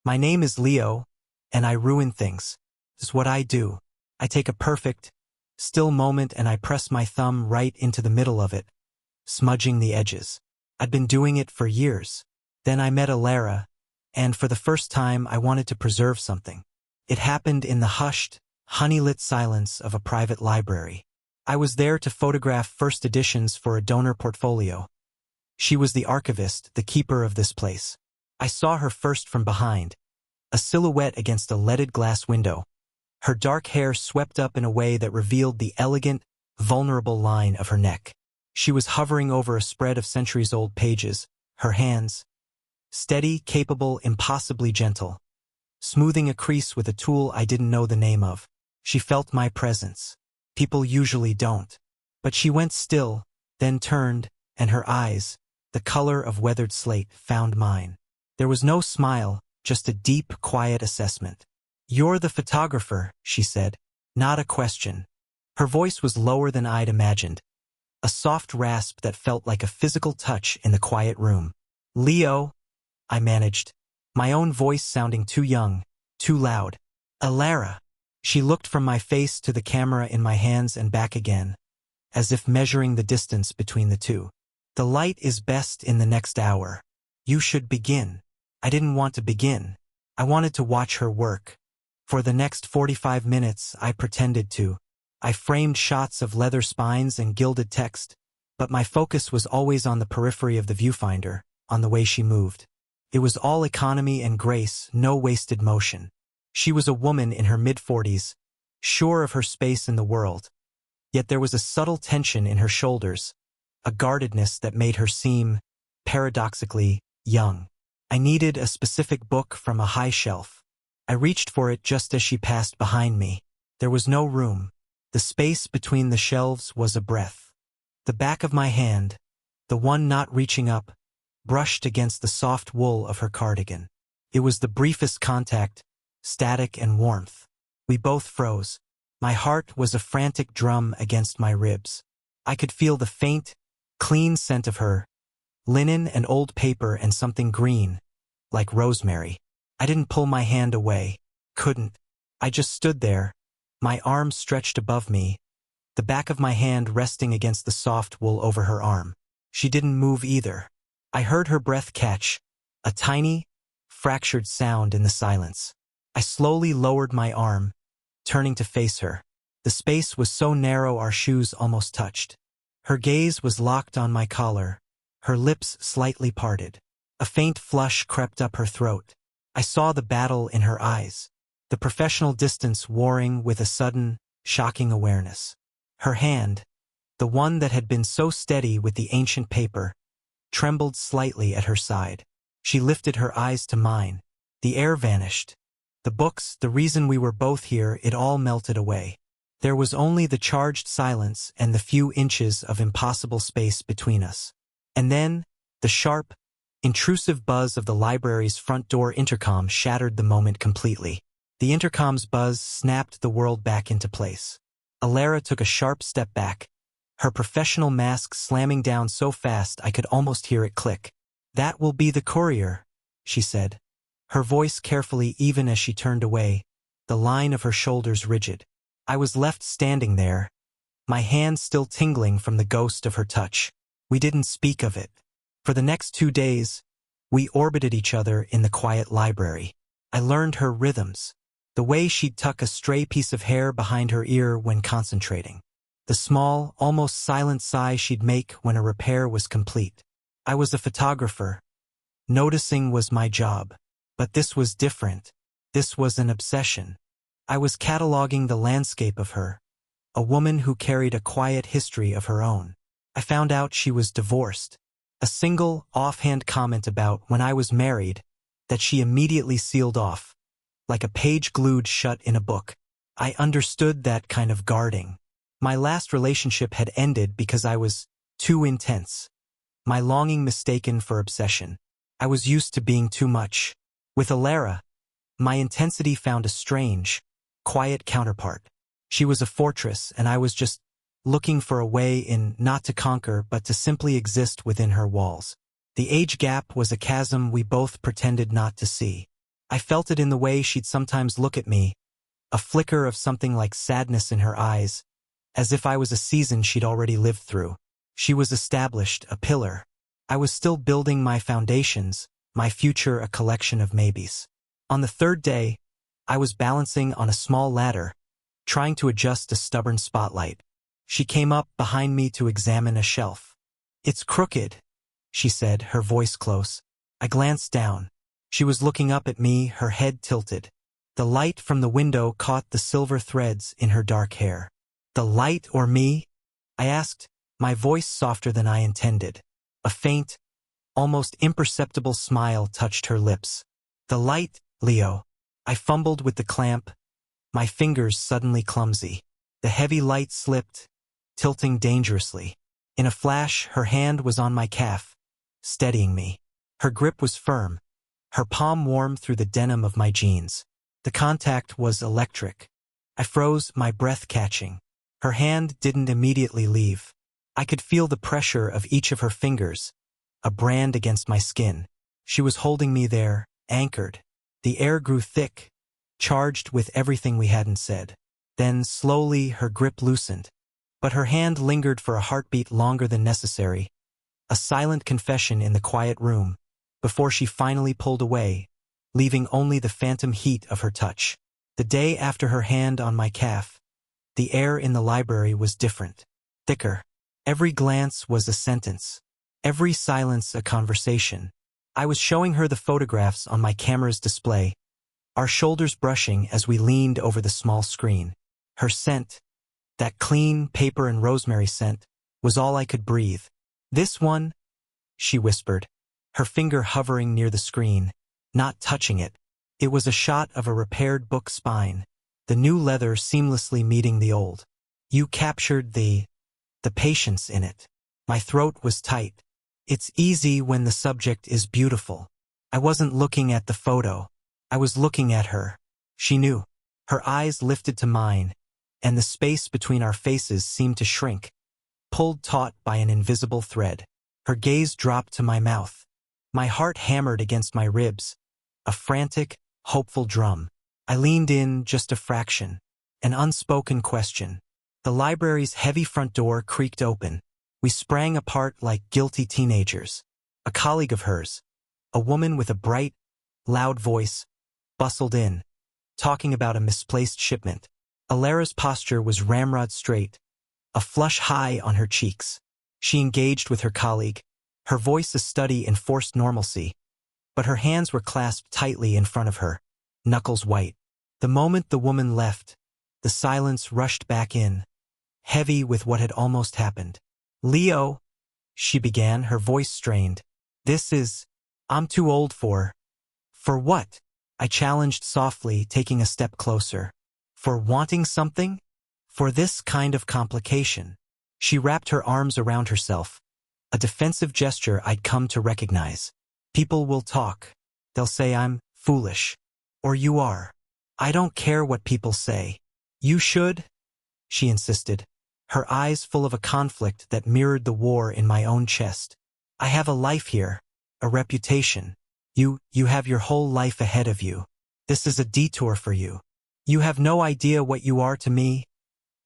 My name is Leo, and I ruin things. It's what I do. I take a perfect, still moment and I press my thumb right into the middle of it, smudging the edges. I'd been doing it for years. Then I met Elara, and for the first time I wanted to preserve something. It happened in the hushed, honey-lit silence of a private library. I was there to photograph first editions for a donor portfolio. She was the archivist, the keeper of this place. I saw her first from behind, a silhouette against a leaded glass window. Her dark hair swept up in a way that revealed the elegant, vulnerable line of her neck. She was hovering over a spread of centuries-old pages, her hands steady, capable, impossibly gentle, smoothing a crease with a tool I didn't know the name of. She felt my presence. People usually don't. But she went still, then turned, and her eyes, the color of weathered slate, found mine. There was no smile, just a deep, quiet assessment. "You're the photographer," she said. Not a question. Her voice was lower than I'd imagined, a soft rasp that felt like a physical touch in the quiet room. "Leo," I managed, my own voice sounding too young, too loud. "Elara." She looked from my face to the camera in my hands and back again, as if measuring the distance between the two. "The light is best in the next hour. You should begin." I didn't want to begin. I wanted to watch her work. For the next 45 minutes, I pretended to. I framed shots of leather spines and gilded text, but my focus was always on the periphery of the viewfinder, on the way she moved. It was all economy and grace, no wasted motion. She was a woman in her mid-40s, sure of her space in the world. Yet there was a subtle tension in her shoulders, a guardedness that made her seem, paradoxically, young. I needed a specific book from a high shelf. I reached for it just as she passed behind me. There was no room. The space between the shelves was a breath. The back of my hand, the one not reaching up, brushed against the soft wool of her cardigan. It was the briefest contact, static and warmth. We both froze. My heart was a frantic drum against my ribs. I could feel the faint, clean scent of her, linen and old paper and something green, like rosemary. I didn't pull my hand away. Couldn't. I just stood there, my arms stretched above me, the back of my hand resting against the soft wool over her arm. She didn't move either. I heard her breath catch, a tiny, fractured sound in the silence. I slowly lowered my arm, turning to face her. The space was so narrow our shoes almost touched. Her gaze was locked on my collar, her lips slightly parted. A faint flush crept up her throat. I saw the battle in her eyes, the professional distance warring with a sudden, shocking awareness. Her hand, the one that had been so steady with the ancient paper, trembled slightly at her side. She lifted her eyes to mine. The air vanished. The books, the reason we were both here, it all melted away. There was only the charged silence and the few inches of impossible space between us. And then, the sharp, intrusive buzz of the library's front door intercom shattered the moment completely. The intercom's buzz snapped the world back into place. Elara took a sharp step back, her professional mask slamming down so fast I could almost hear it click. "That will be the courier," she said, her voice carefully even as she turned away, the line of her shoulders rigid. I was left standing there, my hand still tingling from the ghost of her touch. We didn't speak of it. For the next 2 days, we orbited each other in the quiet library. I learned her rhythms, the way she'd tuck a stray piece of hair behind her ear when concentrating, the small, almost silent sigh she'd make when a repair was complete. I was a photographer. Noticing was my job. But this was different. This was an obsession. I was cataloging the landscape of her, a woman who carried a quiet history of her own. I found out she was divorced. A single, offhand comment about when I was married that she immediately sealed off, like a page glued shut in a book. I understood that kind of guarding. My last relationship had ended because I was too intense. My longing mistaken for obsession. I was used to being too much. With Elara, my intensity found a strange, quiet counterpart. She was a fortress, and I was just looking for a way in not to conquer but to simply exist within her walls. The age gap was a chasm we both pretended not to see. I felt it in the way she'd sometimes look at me, a flicker of something like sadness in her eyes, as if I was a season she'd already lived through. She was established, a pillar. I was still building my foundations, my future a collection of maybes. On the third day, I was balancing on a small ladder, trying to adjust a stubborn spotlight. She came up behind me to examine a shelf. "It's crooked," she said, her voice close. I glanced down. She was looking up at me, her head tilted. The light from the window caught the silver threads in her dark hair. "The light or me?" I asked, my voice softer than I intended. A faint, almost imperceptible smile touched her lips. "The light, Leo." I fumbled with the clamp, my fingers suddenly clumsy. The heavy light slipped, tilting dangerously. In a flash, her hand was on my calf, steadying me. Her grip was firm, her palm warm through the denim of my jeans. The contact was electric. I froze, my breath catching. Her hand didn't immediately leave. I could feel the pressure of each of her fingers, a brand against my skin. She was holding me there, anchored. The air grew thick, charged with everything we hadn't said. Then, slowly, her grip loosened. But her hand lingered for a heartbeat longer than necessary, a silent confession in the quiet room, before she finally pulled away, leaving only the phantom heat of her touch. The day after her hand on my calf, the air in the library was different, thicker. Every glance was a sentence, every silence a conversation. I was showing her the photographs on my camera's display, our shoulders brushing as we leaned over the small screen. Her scent, that clean paper and rosemary scent, was all I could breathe. "This one," she whispered, her finger hovering near the screen, not touching it. It was a shot of a repaired book spine, the new leather seamlessly meeting the old. "You captured the patience in it." My throat was tight. It's easy when the subject is beautiful. I wasn't looking at the photo. I was looking at her. She knew. Her eyes lifted to mine, and the space between our faces seemed to shrink, pulled taut by an invisible thread. Her gaze dropped to my mouth. My heart hammered against my ribs, a frantic, hopeful drum. I leaned in just a fraction. An unspoken question. The library's heavy front door creaked open. We sprang apart like guilty teenagers. A colleague of hers, a woman with a bright, loud voice, bustled in, talking about a misplaced shipment. Elara's posture was ramrod straight, a flush high on her cheeks. She engaged with her colleague, her voice a study in forced normalcy, but her hands were clasped tightly in front of her, knuckles white. The moment the woman left, the silence rushed back in, heavy with what had almost happened. "Leo," she began, her voice strained. I'm too old for what?" I challenged softly, taking a step closer. "For wanting something? For this kind of complication." She wrapped her arms around herself, a defensive gesture I'd come to recognize. "People will talk. They'll say I'm foolish. Or you are. I don't care what people say. You should," she insisted, her eyes full of a conflict that mirrored the war in my own chest. "I have a life here, a reputation. You have your whole life ahead of you. This is a detour for you. You have no idea what you are to me,"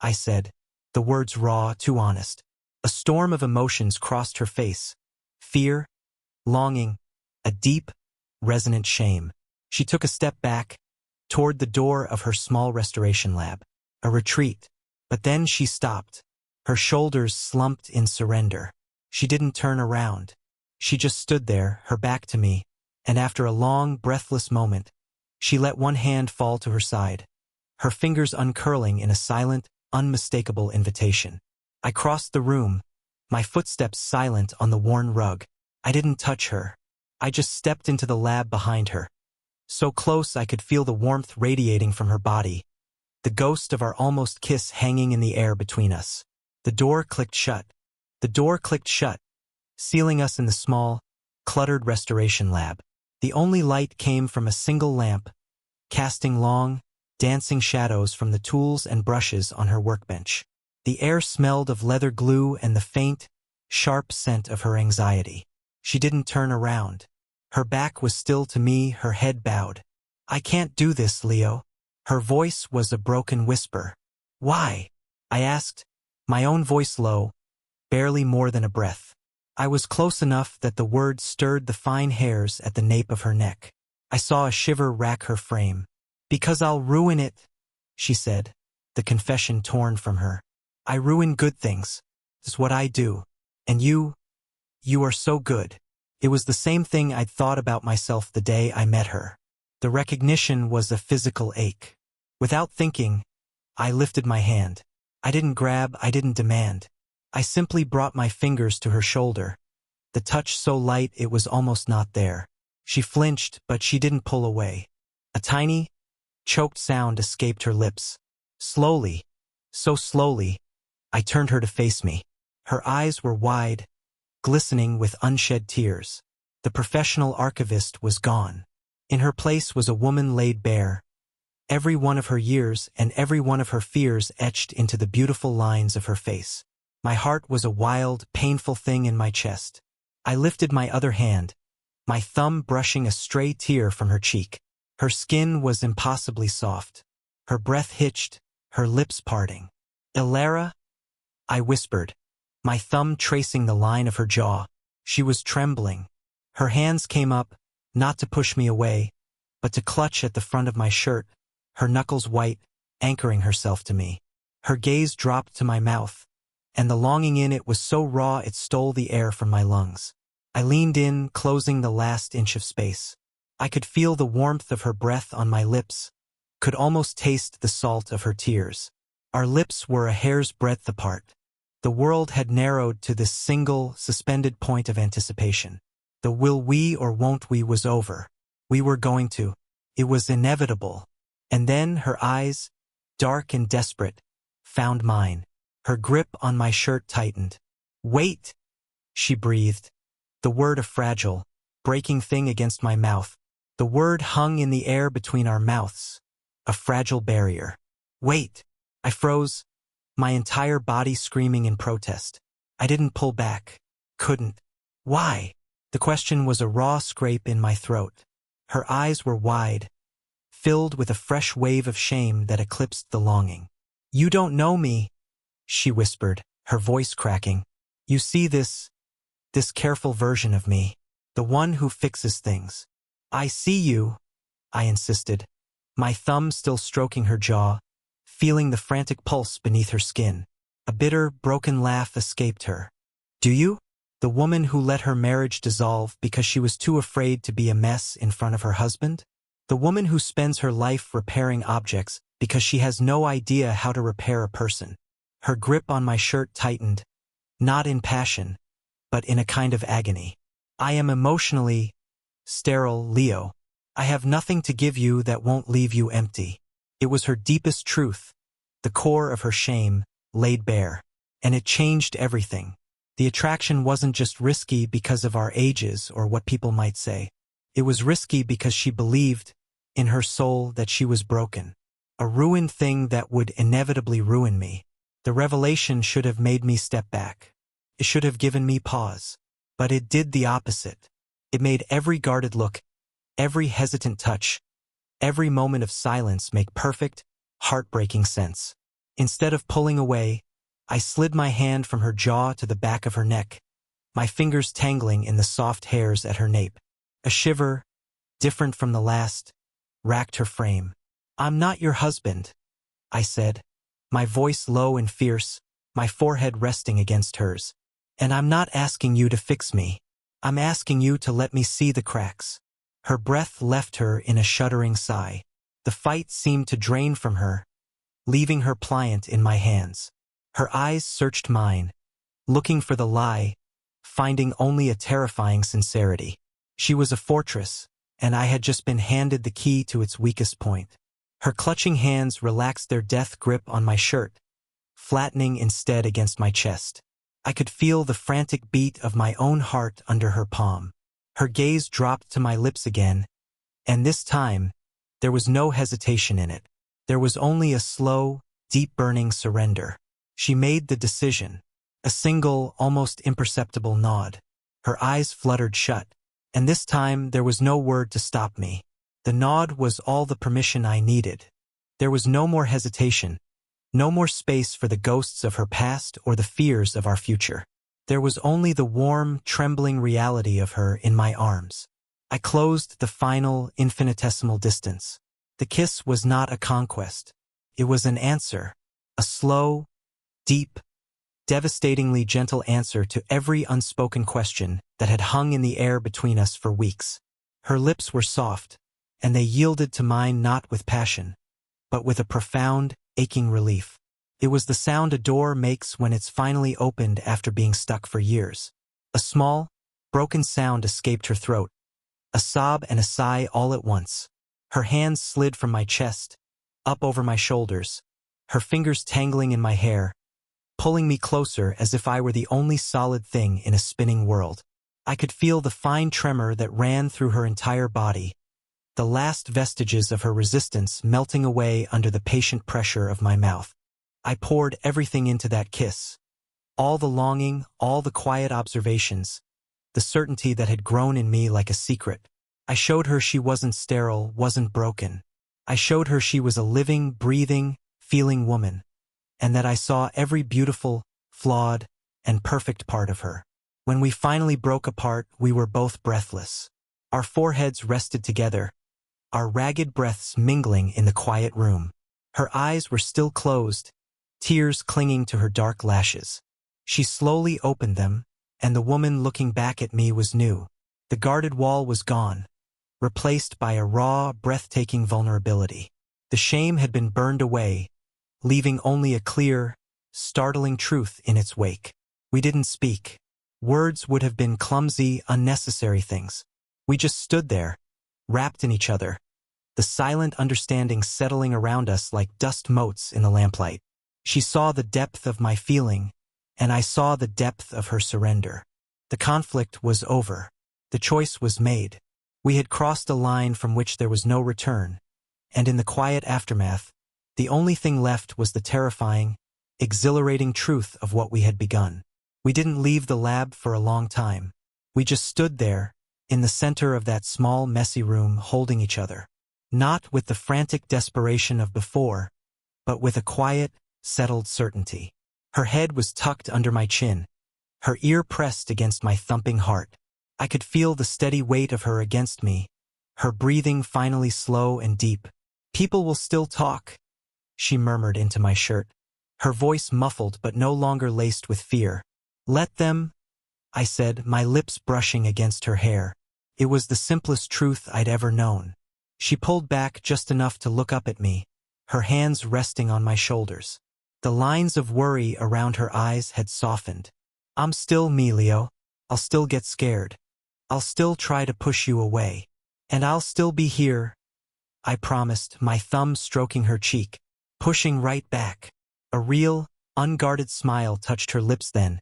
I said, the words raw, too honest. A storm of emotions crossed her face. Fear, longing, a deep, resonant shame. She took a step back, toward the door of her small restoration lab. A retreat. But then she stopped. Her shoulders slumped in surrender. She didn't turn around. She just stood there, her back to me, and after a long, breathless moment, she let one hand fall to her side, her fingers uncurling in a silent, unmistakable invitation. I crossed the room, my footsteps silent on the worn rug. I didn't touch her. I just stepped into the lab behind her, so close I could feel the warmth radiating from her body, the ghost of our almost kiss hanging in the air between us. The door clicked shut. Sealing us in the small, cluttered restoration lab. The only light came from a single lamp, casting long, dancing shadows from the tools and brushes on her workbench. The air smelled of leather glue and the faint, sharp scent of her anxiety. She didn't turn around. Her back was still to me, her head bowed. I can't do this, Leo. Her voice was a broken whisper. Why? I asked, my own voice low, barely more than a breath. I was close enough that the words stirred the fine hairs at the nape of her neck. I saw a shiver rack her frame. Because I'll ruin it, she said, the confession torn from her. I ruin good things. It's what I do. And you are so good. It was the same thing I'd thought about myself the day I met her. The recognition was a physical ache. Without thinking, I lifted my hand. I didn't grab, I didn't demand. I simply brought my fingers to her shoulder, the touch so light it was almost not there. She flinched, but she didn't pull away. A tiny, choked sound escaped her lips. Slowly, so slowly, I turned her to face me. Her eyes were wide, glistening with unshed tears. The professional archivist was gone. In her place was a woman laid bare, every one of her years and every one of her fears etched into the beautiful lines of her face. My heart was a wild, painful thing in my chest. I lifted my other hand, my thumb brushing a stray tear from her cheek. Her skin was impossibly soft. Her breath hitched, her lips parting. Elara? I whispered, my thumb tracing the line of her jaw. She was trembling. Her hands came up, not to push me away, but to clutch at the front of my shirt, her knuckles white, anchoring herself to me. Her gaze dropped to my mouth, and the longing in it was so raw it stole the air from my lungs. I leaned in, closing the last inch of space. I could feel the warmth of her breath on my lips, could almost taste the salt of her tears. Our lips were a hair's breadth apart. The world had narrowed to this single, suspended point of anticipation. The will we or won't we was over. We were going to. It was inevitable. And then her eyes, dark and desperate, found mine. Her grip on my shirt tightened. Wait, she breathed. The word a fragile, breaking thing against my mouth. The word hung in the air between our mouths. A fragile barrier. Wait. I froze, my entire body screaming in protest. I didn't pull back. Couldn't. Why? The question was a raw scrape in my throat. Her eyes were wide, filled with a fresh wave of shame that eclipsed the longing. You don't know me, she whispered, her voice cracking. You see this careful version of me, the one who fixes things. I see you, I insisted, my thumb still stroking her jaw, feeling the frantic pulse beneath her skin. A bitter, broken laugh escaped her. Do you? The woman who let her marriage dissolve because she was too afraid to be a mess in front of her husband? The woman who spends her life repairing objects because she has no idea how to repair a person. Her grip on my shirt tightened, not in passion, but in a kind of agony. I am emotionally sterile, Leo. I have nothing to give you that won't leave you empty. It was her deepest truth, the core of her shame, laid bare. And it changed everything. The attraction wasn't just risky because of our ages or what people might say. It was risky because she believed, in her soul, that she was broken. A ruined thing that would inevitably ruin me. The revelation should have made me step back. It should have given me pause. But it did the opposite. It made every guarded look, every hesitant touch, every moment of silence make perfect, heartbreaking sense. Instead of pulling away, I slid my hand from her jaw to the back of her neck, my fingers tangling in the soft hairs at her nape. A shiver, different from the last, racked her frame. I'm not your husband, I said, my voice low and fierce, my forehead resting against hers. And I'm not asking you to fix me. I'm asking you to let me see the cracks. Her breath left her in a shuddering sigh. The fight seemed to drain from her, leaving her pliant in my hands. Her eyes searched mine, looking for the lie, finding only a terrifying sincerity. She was a fortress, and I had just been handed the key to its weakest point. Her clutching hands relaxed their death grip on my shirt, flattening instead against my chest. I could feel the frantic beat of my own heart under her palm. Her gaze dropped to my lips again, and this time, there was no hesitation in it. There was only a slow, deep-burning surrender. She made the decision, a single, almost imperceptible nod. Her eyes fluttered shut, and this time there was no word to stop me. The nod was all the permission I needed. There was no more hesitation, no more space for the ghosts of her past or the fears of our future. There was only the warm, trembling reality of her in my arms. I closed the final, infinitesimal distance. The kiss was not a conquest. It was an answer, a slow, deep, devastatingly gentle answer to every unspoken question that had hung in the air between us for weeks. Her lips were soft, and they yielded to mine not with passion, but with a profound, aching relief. It was the sound a door makes when it's finally opened after being stuck for years. A small, broken sound escaped her throat, a sob and a sigh all at once. Her hands slid from my chest, up over my shoulders, her fingers tangling in my hair, pulling me closer as if I were the only solid thing in a spinning world. I could feel the fine tremor that ran through her entire body, the last vestiges of her resistance melting away under the patient pressure of my mouth. I poured everything into that kiss. All the longing, all the quiet observations, the certainty that had grown in me like a secret. I showed her she wasn't sterile, wasn't broken. I showed her she was a living, breathing, feeling woman, and that I saw every beautiful, flawed, and perfect part of her. When we finally broke apart, we were both breathless. Our foreheads rested together, our ragged breaths mingling in the quiet room. Her eyes were still closed, tears clinging to her dark lashes. She slowly opened them, and the woman looking back at me was new. The guarded wall was gone, replaced by a raw, breathtaking vulnerability. The shame had been burned away, leaving only a clear, startling truth in its wake. We didn't speak. Words would have been clumsy, unnecessary things. We just stood there, wrapped in each other, the silent understanding settling around us like dust motes in the lamplight. She saw the depth of my feeling, and I saw the depth of her surrender. The conflict was over. The choice was made. We had crossed a line from which there was no return, and in the quiet aftermath, the only thing left was the terrifying, exhilarating truth of what we had begun. We didn't leave the lab for a long time. We just stood there, in the center of that small, messy room, holding each other. Not with the frantic desperation of before, but with a quiet, settled certainty. Her head was tucked under my chin, her ear pressed against my thumping heart. I could feel the steady weight of her against me, her breathing finally slow and deep. "People will still talk," she murmured into my shirt, her voice muffled but no longer laced with fear. "Let them," I said, my lips brushing against her hair. It was the simplest truth I'd ever known. She pulled back just enough to look up at me, her hands resting on my shoulders. The lines of worry around her eyes had softened. "I'm still me, Leo. I'll still get scared. I'll still try to push you away. And I'll still be here," I promised, my thumb stroking her cheek, pushing right back. A real, unguarded smile touched her lips then,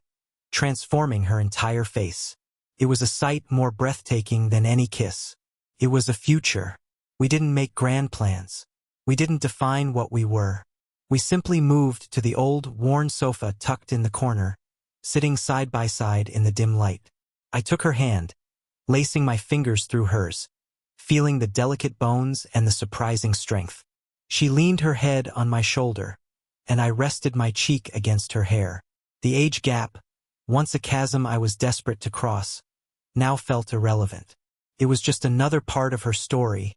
transforming her entire face. It was a sight more breathtaking than any kiss. It was a future. We didn't make grand plans. We didn't define what we were. We simply moved to the old, worn sofa tucked in the corner, sitting side by side in the dim light. I took her hand, lacing my fingers through hers, feeling the delicate bones and the surprising strength. She leaned her head on my shoulder, and I rested my cheek against her hair. The age gap, once a chasm I was desperate to cross, now felt irrelevant. It was just another part of her story,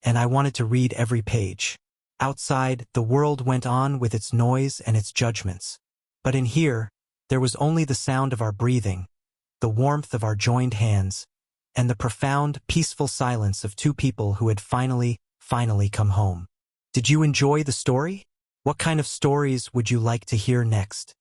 and I wanted to read every page. Outside, the world went on with its noise and its judgments. But in here, there was only the sound of our breathing, the warmth of our joined hands, and the profound, peaceful silence of two people who had finally come home. Did you enjoy the story? What kind of stories would you like to hear next?